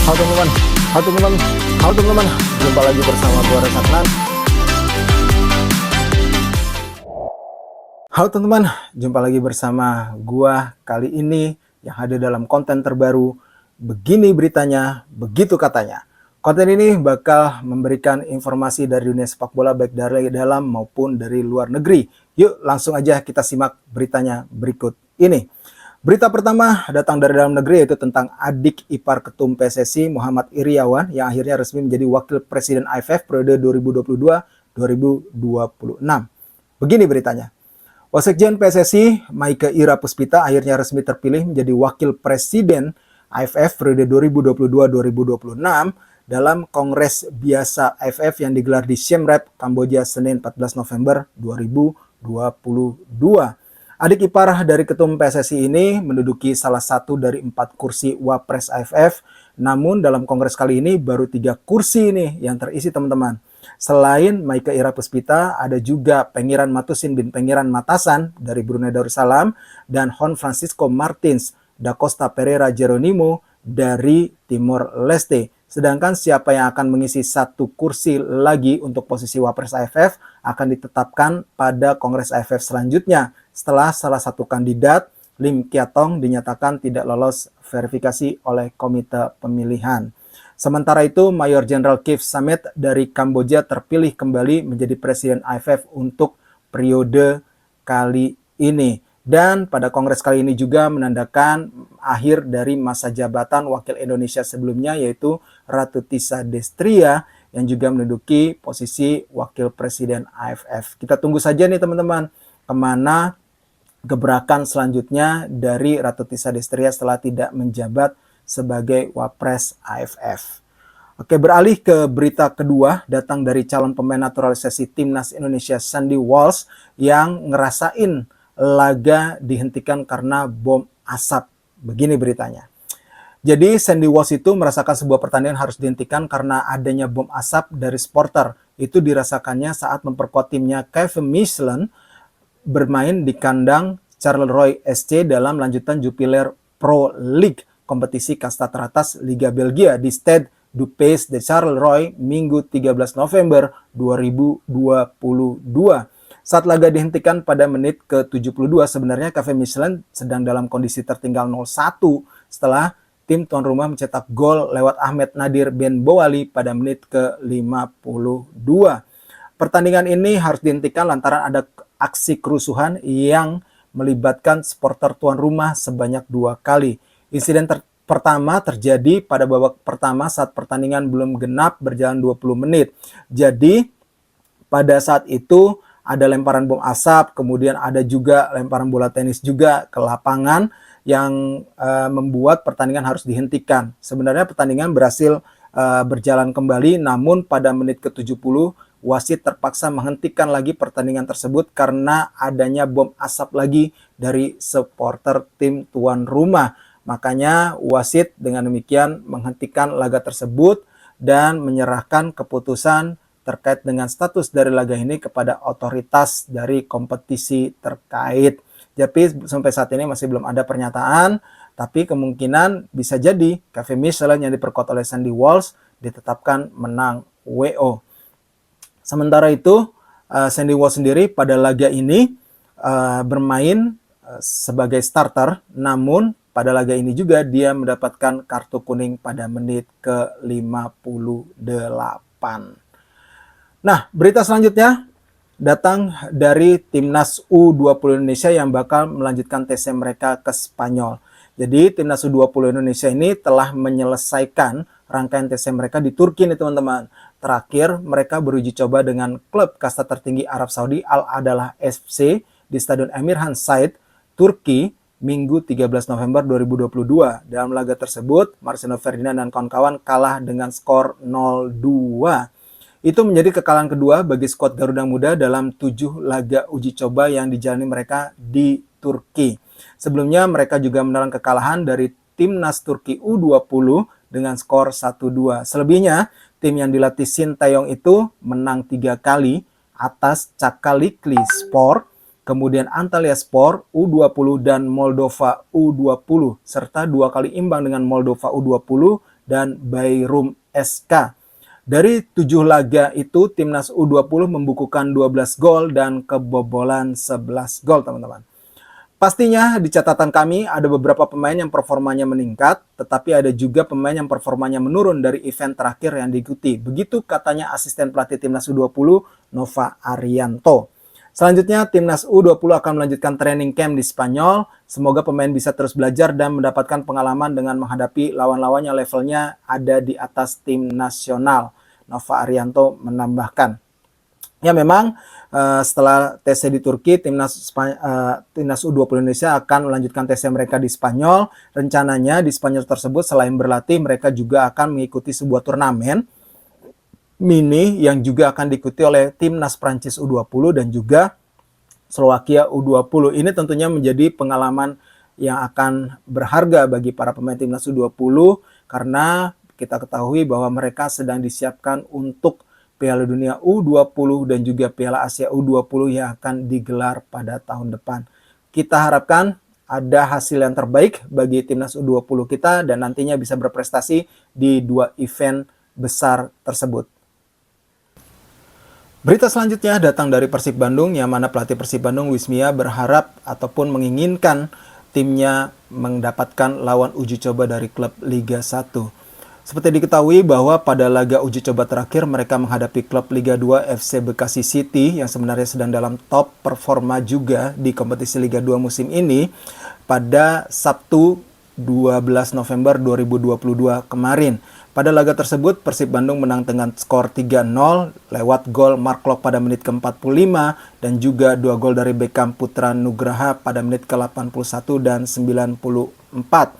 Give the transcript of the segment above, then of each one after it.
Halo teman-teman, halo teman-teman, halo teman-teman. Jumpa lagi bersama gua Resaknan. Halo teman-teman, jumpa lagi bersama gua kali ini yang hadir dalam konten terbaru. Begini beritanya, begitu katanya. Konten ini bakal memberikan informasi dari dunia sepak bola baik dari dalam maupun dari luar negeri. Yuk langsung aja kita simak beritanya berikut ini. Berita pertama datang dari dalam negeri, yaitu tentang adik ipar Ketum PSSI Muhammad Iryawan yang akhirnya resmi menjadi Wakil Presiden AFF periode 2022-2026. Begini beritanya. Wasekjen PSSI Maike Ira Puspita akhirnya resmi terpilih menjadi Wakil Presiden AFF periode 2022-2026 dalam Kongres Biasa AFF yang digelar di Siem Reap, Kamboja, Senin 14 November 2022. Adik ipar dari Ketum PSSI ini menduduki salah satu dari 4 kursi Wapres AFF, namun dalam kongres kali ini baru 3 kursi nih yang terisi teman-teman. Selain Maike Ira Puspita, ada juga Pengiran Matusin bin Pengiran Matasan dari Brunei Darussalam dan Hon Francisco Martins da Costa Pereira Jeronimo dari Timor Leste. Sedangkan siapa yang akan mengisi 1 kursi lagi untuk posisi Wapres AFF akan ditetapkan pada Kongres AFF selanjutnya setelah salah satu kandidat, Lim Kiatong, dinyatakan tidak lolos verifikasi oleh komite pemilihan. Sementara itu, Mayor Jenderal Keith Samet dari Kamboja terpilih kembali menjadi Presiden AFF untuk periode kali ini. Dan pada kongres kali ini juga menandakan akhir dari masa jabatan Wakil Indonesia sebelumnya, yaitu Ratu Tisa Destria yang juga menduduki posisi Wakil Presiden AFF. Kita tunggu saja nih teman-teman, kemana gebrakan selanjutnya dari Ratu Tisa Destria setelah tidak menjabat sebagai Wapres AFF. Oke, beralih ke berita kedua, datang dari calon pemain naturalisasi Timnas Indonesia Sandy Walsh yang ngerasain laga dihentikan karena bom asap. Begini beritanya. Jadi Sandy Walsh itu merasakan sebuah pertandingan harus dihentikan karena adanya bom asap dari supporter. Itu dirasakannya saat memperkuat timnya Kevin Michelin bermain di kandang Charleroi SC dalam lanjutan Jupiler Pro League, kompetisi kasta teratas Liga Belgia di Stade du Pays de Charleroi Minggu 13 November 2022. Saat laga dihentikan pada menit ke-72, sebenarnya Kevin Michelin sedang dalam kondisi tertinggal 0-1 setelah tim tuan rumah mencetak gol lewat Ahmed Nadir Ben Bowali pada menit ke-52. Pertandingan ini harus dihentikan lantaran ada aksi kerusuhan yang melibatkan supporter tuan rumah sebanyak 2 kali. Insiden pertama terjadi pada babak pertama saat pertandingan belum genap berjalan 20 menit. Jadi pada saat itu ada lemparan bom asap, kemudian ada juga lemparan bola tenis juga ke lapangan yang membuat pertandingan harus dihentikan. Sebenarnya pertandingan berhasil berjalan kembali, namun pada menit ke-70 wasit terpaksa menghentikan lagi pertandingan tersebut karena adanya bom asap lagi dari supporter tim tuan rumah. Makanya wasit dengan demikian menghentikan laga tersebut dan menyerahkan keputusan terkait dengan status dari laga ini kepada otoritas dari kompetisi terkait. Jadi sampai saat ini masih belum ada pernyataan, tapi kemungkinan bisa jadi Kevin Michelin yang diperkuat oleh Sandy Walsh ditetapkan menang WO. Sementara itu, Sandy Walsh sendiri pada laga ini bermain sebagai starter, namun pada laga ini juga dia mendapatkan kartu kuning pada menit ke-58. Nah, berita selanjutnya datang dari Timnas U20 Indonesia yang bakal melanjutkan TC mereka ke Spanyol. Jadi Timnas U20 Indonesia ini telah menyelesaikan rangkaian TC mereka di Turki nih teman-teman. Terakhir mereka beruji coba dengan klub kasta tertinggi Arab Saudi Al Adalah FC di Stadion Emir Han Said, Turki, Minggu 13 November 2022. Dalam laga tersebut, Marcelo Ferdinand dan kawan-kawan kalah dengan skor 0-2. Itu menjadi kekalahan kedua bagi skuad Garuda Muda dalam 7 laga uji coba yang dijalani mereka di Turki. Sebelumnya mereka juga menelan kekalahan dari Timnas Turki U20 dengan skor 1-2. Selebihnya, tim yang dilatih Sintayong itu menang 3 kali atas Çakalıklı Spor, kemudian Antalyaspor U20 dan Moldova U20, serta 2 kali imbang dengan Moldova U20 dan Bayrum SK. Dari 7 laga itu, Timnas U20 membukukan 12 gol dan kebobolan 11 gol, teman-teman. Pastinya di catatan kami ada beberapa pemain yang performanya meningkat, tetapi ada juga pemain yang performanya menurun dari event terakhir yang diikuti. Begitu katanya asisten pelatih Timnas U20, Nova Arianto. Selanjutnya, Timnas U20 akan melanjutkan training camp di Spanyol. Semoga pemain bisa terus belajar dan mendapatkan pengalaman dengan menghadapi lawan-lawan yang levelnya ada di atas tim nasional. Nova Arianto menambahkan. Ya memang setelah tesnya di Turki, Timnas U20 Indonesia akan melanjutkan tesnya mereka di Spanyol. Rencananya di Spanyol tersebut selain berlatih, mereka juga akan mengikuti sebuah turnamen mini yang juga akan diikuti oleh Timnas Prancis U20 dan juga Slovakia U20. Ini tentunya menjadi pengalaman yang akan berharga bagi para pemain Timnas U20 karena kita ketahui bahwa mereka sedang disiapkan untuk Piala Dunia U20 dan juga Piala Asia U20 yang akan digelar pada tahun depan. Kita harapkan ada hasil yang terbaik bagi Timnas U20 kita dan nantinya bisa berprestasi di 2 event besar tersebut. Berita selanjutnya datang dari Persib Bandung, yang mana pelatih Persib Bandung Luis Mia berharap ataupun menginginkan timnya mendapatkan lawan uji coba dari klub Liga 1. Seperti diketahui bahwa pada laga uji coba terakhir mereka menghadapi klub Liga 2 FC Bekasi City yang sebenarnya sedang dalam top performa juga di kompetisi Liga 2 musim ini pada Sabtu 12 November 2022 kemarin. Pada laga tersebut Persib Bandung menang dengan skor 3-0 lewat gol Mark Klok pada menit ke-45 dan juga 2 gol dari Beckham Putra Nugraha pada menit ke-81 dan 94.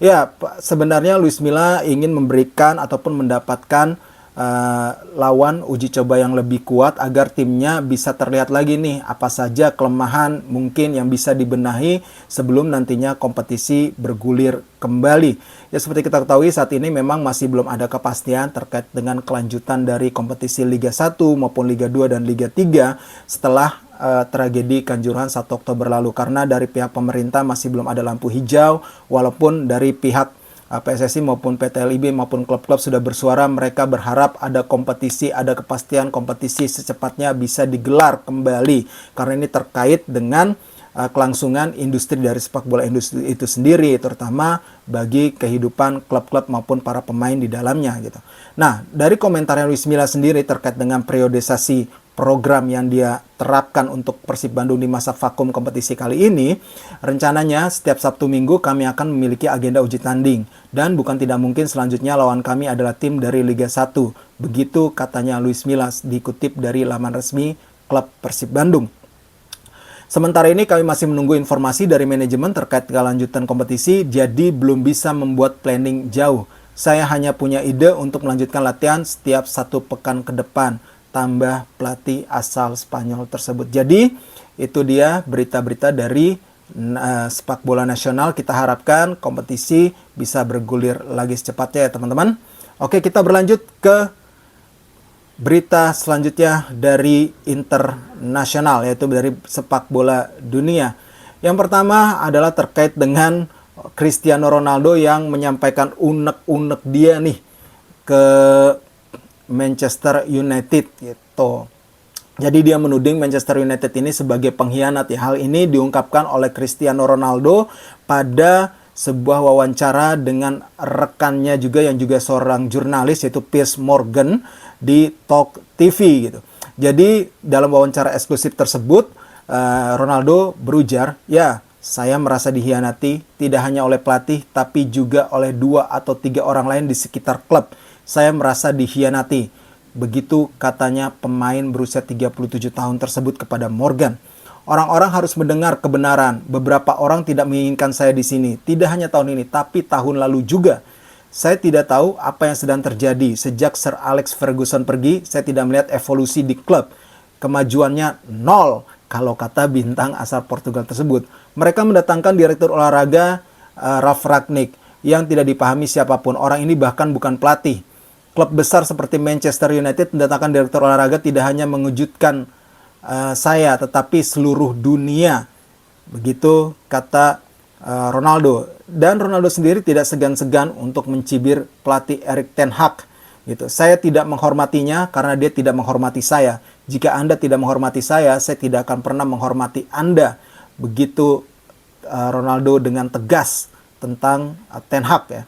Ya, sebenarnya Luis Milla ingin memberikan ataupun mendapatkan lawan uji coba yang lebih kuat agar timnya bisa terlihat lagi nih apa saja kelemahan mungkin yang bisa dibenahi sebelum nantinya kompetisi bergulir kembali. Ya, seperti kita ketahui saat ini memang masih belum ada kepastian terkait dengan kelanjutan dari kompetisi Liga 1 maupun Liga 2 dan Liga 3 setelah tragedi Kanjuruhan 1 Oktober lalu, karena dari pihak pemerintah masih belum ada lampu hijau, walaupun dari pihak PSSI maupun PT LIB maupun klub-klub sudah bersuara mereka berharap ada kompetisi, ada kepastian kompetisi secepatnya bisa digelar kembali karena ini terkait dengan kelangsungan industri dari sepak bola industri itu sendiri, terutama bagi kehidupan klub-klub maupun para pemain di dalamnya gitu. Nah, dari komentarnya Luis Milla sendiri terkait dengan periodisasi program yang dia terapkan untuk Persib Bandung di masa vakum kompetisi kali ini, rencananya setiap Sabtu Minggu kami akan memiliki agenda uji tanding dan bukan tidak mungkin selanjutnya lawan kami adalah tim dari Liga 1. Begitu katanya Luis Milla dikutip dari laman resmi klub Persib Bandung. Sementara ini kami masih menunggu informasi dari manajemen terkait kelanjutan kompetisi, jadi belum bisa membuat planning jauh. Saya hanya punya ide untuk melanjutkan latihan setiap 1 pekan ke depan, tambah pelatih asal Spanyol tersebut. Jadi itu dia berita-berita dari sepak bola nasional. Kita harapkan kompetisi bisa bergulir lagi secepatnya ya teman-teman. Oke, kita berlanjut ke berita selanjutnya dari internasional, yaitu dari sepak bola dunia. Yang pertama adalah terkait dengan Cristiano Ronaldo yang menyampaikan unek-unek dia nih ke Manchester United gitu. Jadi dia menuding Manchester United ini sebagai pengkhianat ya. Hal ini diungkapkan oleh Cristiano Ronaldo pada sebuah wawancara dengan rekannya juga yang juga seorang jurnalis yaitu Piers Morgan di Talk TV gitu. Jadi dalam wawancara eksklusif tersebut Ronaldo berujar, "Ya, saya merasa dikhianati tidak hanya oleh pelatih tapi juga oleh 2 atau 3 orang lain di sekitar klub. Saya merasa dikhianati." Begitu katanya pemain berusia 37 tahun tersebut kepada Morgan. Orang-orang harus mendengar kebenaran. Beberapa orang tidak menginginkan saya di sini. Tidak hanya tahun ini, tapi tahun lalu juga. Saya tidak tahu apa yang sedang terjadi. Sejak Sir Alex Ferguson pergi, saya tidak melihat evolusi di klub. Kemajuannya 0, kalau kata bintang asal Portugal tersebut. Mereka mendatangkan direktur olahraga Ralf Rangnick yang tidak dipahami siapapun. Orang ini bahkan bukan pelatih. Klub besar seperti Manchester United mendatangkan direktur olahraga tidak hanya mengejutkan saya, tetapi seluruh dunia. Begitu kata Ronaldo. Dan Ronaldo sendiri tidak segan-segan untuk mencibir pelatih Erik ten Hag gitu. Saya tidak menghormatinya karena dia tidak menghormati saya. Jika Anda tidak menghormati saya tidak akan pernah menghormati Anda. Begitu Ronaldo dengan tegas tentang ten Hag ya.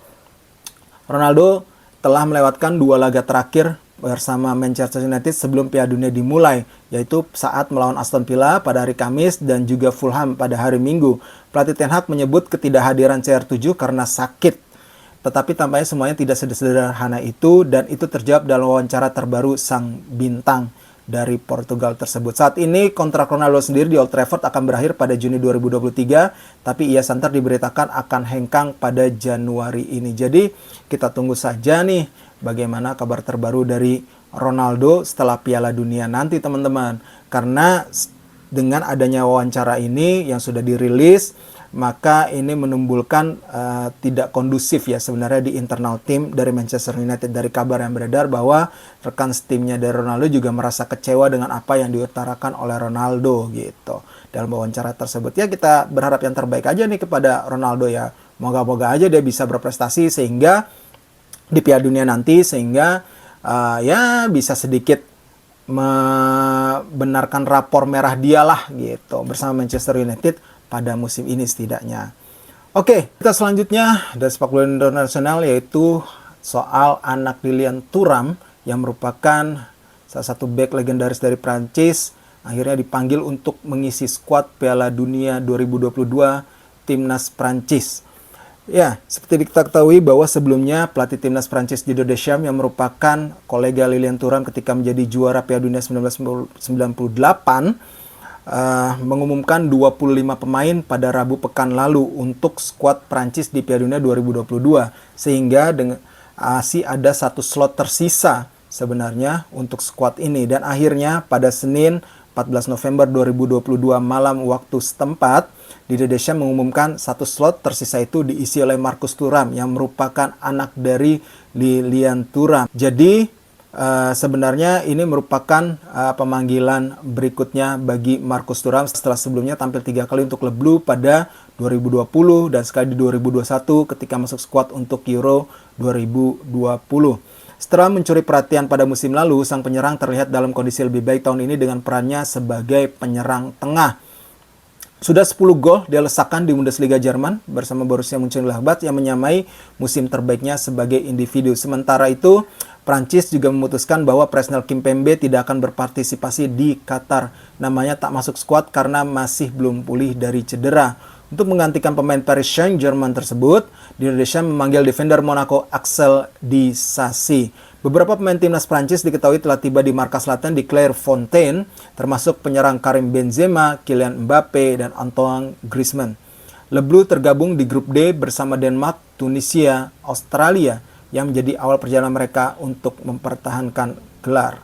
Ronaldo telah melewatkan 2 laga terakhir bersama Manchester United sebelum Piala Dunia dimulai, yaitu saat melawan Aston Villa pada hari Kamis dan juga Fulham pada hari Minggu. Pelatih Ten Hag menyebut ketidakhadiran CR7 karena sakit. Tetapi tampaknya semuanya tidak sederhana itu, dan itu terjawab dalam wawancara terbaru sang bintang dari Portugal tersebut. Saat ini kontrak Ronaldo sendiri di Old Trafford akan berakhir pada Juni 2023, tapi ia santer diberitakan akan hengkang pada Januari ini. Jadi kita tunggu saja nih bagaimana kabar terbaru dari Ronaldo setelah Piala Dunia nanti teman-teman. Karena dengan adanya wawancara ini yang sudah dirilis, maka ini menimbulkan tidak kondusif ya sebenarnya di internal tim dari Manchester United. Dari kabar yang beredar bahwa rekan timnya dari Ronaldo juga merasa kecewa dengan apa yang diutarakan oleh Ronaldo gitu dalam wawancara tersebut. Ya kita berharap yang terbaik aja nih kepada Ronaldo ya. Moga-moga aja dia bisa berprestasi sehingga di Piala Dunia nanti, sehingga ya bisa sedikit membenarkan rapor merah dia lah gitu bersama Manchester United pada musim ini setidaknya. Oke, kita selanjutnya dari sepak bola internasional, yaitu soal anak Lilian Thuram yang merupakan salah satu bek legendaris dari Prancis, akhirnya dipanggil untuk mengisi skuad Piala Dunia 2022 Timnas Prancis. Ya, seperti kita ketahui bahwa sebelumnya pelatih Timnas Prancis Didier Deschamps yang merupakan kolega Lilian Thuram ketika menjadi juara Piala Dunia 1998 mengumumkan 25 pemain pada Rabu pekan lalu untuk skuad Prancis di Piala Dunia 2022, sehingga masih ada 1 slot tersisa sebenarnya untuk skuad ini. Dan akhirnya pada Senin 14 November 2022 malam waktu setempat, Didier Deschamps mengumumkan 1 slot tersisa itu diisi oleh Marcus Thuram yang merupakan anak dari Lilian Thuram. Jadi sebenarnya ini merupakan pemanggilan berikutnya bagi Marcus Thuram setelah sebelumnya tampil 3 kali untuk klub Blue pada 2020 dan sekali di 2021 ketika masuk skuad untuk Euro 2020. Setelah mencuri perhatian pada musim lalu, sang penyerang terlihat dalam kondisi lebih baik tahun ini dengan perannya sebagai penyerang tengah. Sudah 10 gol dia lesakan di Bundesliga Jerman bersama Borussia Mönchengladbach yang menyamai musim terbaiknya sebagai individu. Sementara itu, Prancis juga memutuskan bahwa Presnel Kimpembe tidak akan berpartisipasi di Qatar. Namanya tak masuk skuad karena masih belum pulih dari cedera. Untuk menggantikan pemain Paris Saint-Germain tersebut, Didier Deschamps memanggil defender Monaco Axel Disasi. Beberapa pemain timnas Prancis diketahui telah tiba di markas latihan di Clairefontaine, termasuk penyerang Karim Benzema, Kylian Mbappe, dan Antoine Griezmann. Le Bleu tergabung di grup D bersama Denmark, Tunisia, Australia, yang menjadi awal perjalanan mereka untuk mempertahankan gelar.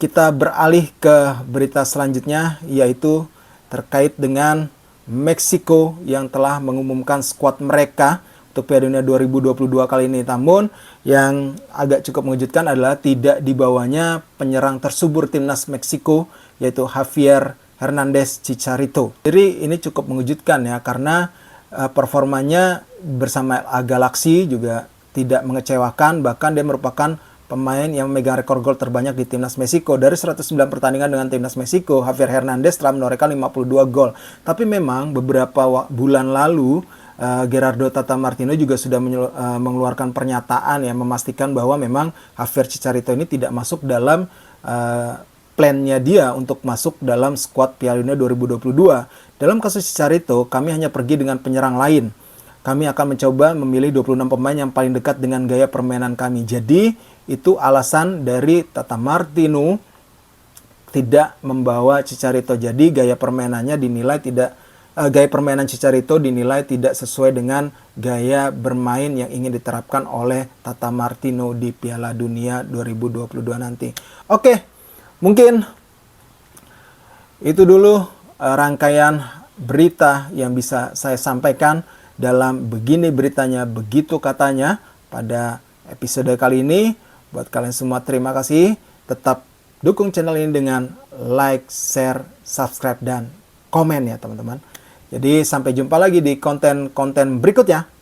Kita beralih ke berita selanjutnya, yaitu terkait dengan Meksiko yang telah mengumumkan skuad mereka untuk Piala Dunia 2022 kali ini. Namun yang agak cukup mengejutkan adalah tidak dibawanya penyerang tersubur timnas Meksiko, yaitu Javier Hernandez Chicharito. Jadi ini cukup mengejutkan ya, karena performanya bersama Galaxy juga tidak mengecewakan. Bahkan dia merupakan pemain yang memegang rekor gol terbanyak di timnas Meksiko. Dari 109 pertandingan dengan timnas Meksiko, Javier Hernandez telah menorehkan 52 gol. Tapi memang beberapa bulan lalu Gerardo Tata Martino juga sudah mengeluarkan pernyataan yang memastikan bahwa memang Javier Chicharito ini tidak masuk dalam plannya dia untuk masuk dalam skuad Piala Dunia 2022. Dalam kasus Chicharito, kami hanya pergi dengan penyerang lain. Kami akan mencoba memilih 26 pemain yang paling dekat dengan gaya permainan kami. Jadi itu alasan dari Tata Martino tidak membawa Chicharito. Jadi gaya permainan Chicharito dinilai tidak sesuai dengan gaya bermain yang ingin diterapkan oleh Tata Martino di Piala Dunia 2022 nanti. Oke, mungkin itu dulu rangkaian berita yang bisa saya sampaikan dalam Begini Beritanya Begitu Katanya pada episode kali ini. Buat kalian semua terima kasih. Tetap dukung channel ini dengan like, share, subscribe, dan komen ya teman-teman. Jadi sampai jumpa lagi di konten-konten berikutnya.